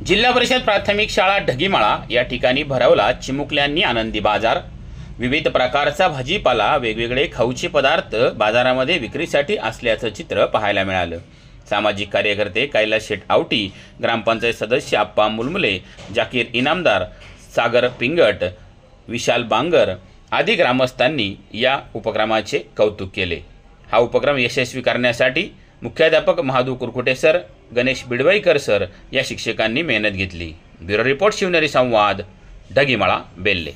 जिल्हा परिषद प्राथमिक शाळा ढगीमाळा या ठिकाणी भरवला चिमुकल्यांनी आनंदी बाजार। विविध प्रकारचा भाजीपाला, वेगवेगळे खाऊचे पदार्थ बाजारामध्ये विक्रीसाठी असल्याचं चित्र पाहायला मिळालं। सामाजिक कार्यकर्ते कैलास शेठ आवटी, ग्रामपंचायत सदस्य आप्पा मुलमुले, जाकीर इनामदार, सागर पिंगट, विशाल बांगर आदी ग्रामस्थांनी या उपक्रमाचे कौतुक केले। हा उपक्रम यशस्वी करण्यासाठी मुख्याध्यापक महादू कुरकुटे सर, गणेश बिडवाईकर सर या शिक्षकांनी मेहनत घेतली। ब्युरो रिपोर्ट, शिवनेरी संवाद, ढगीमाळा, बेल्ले।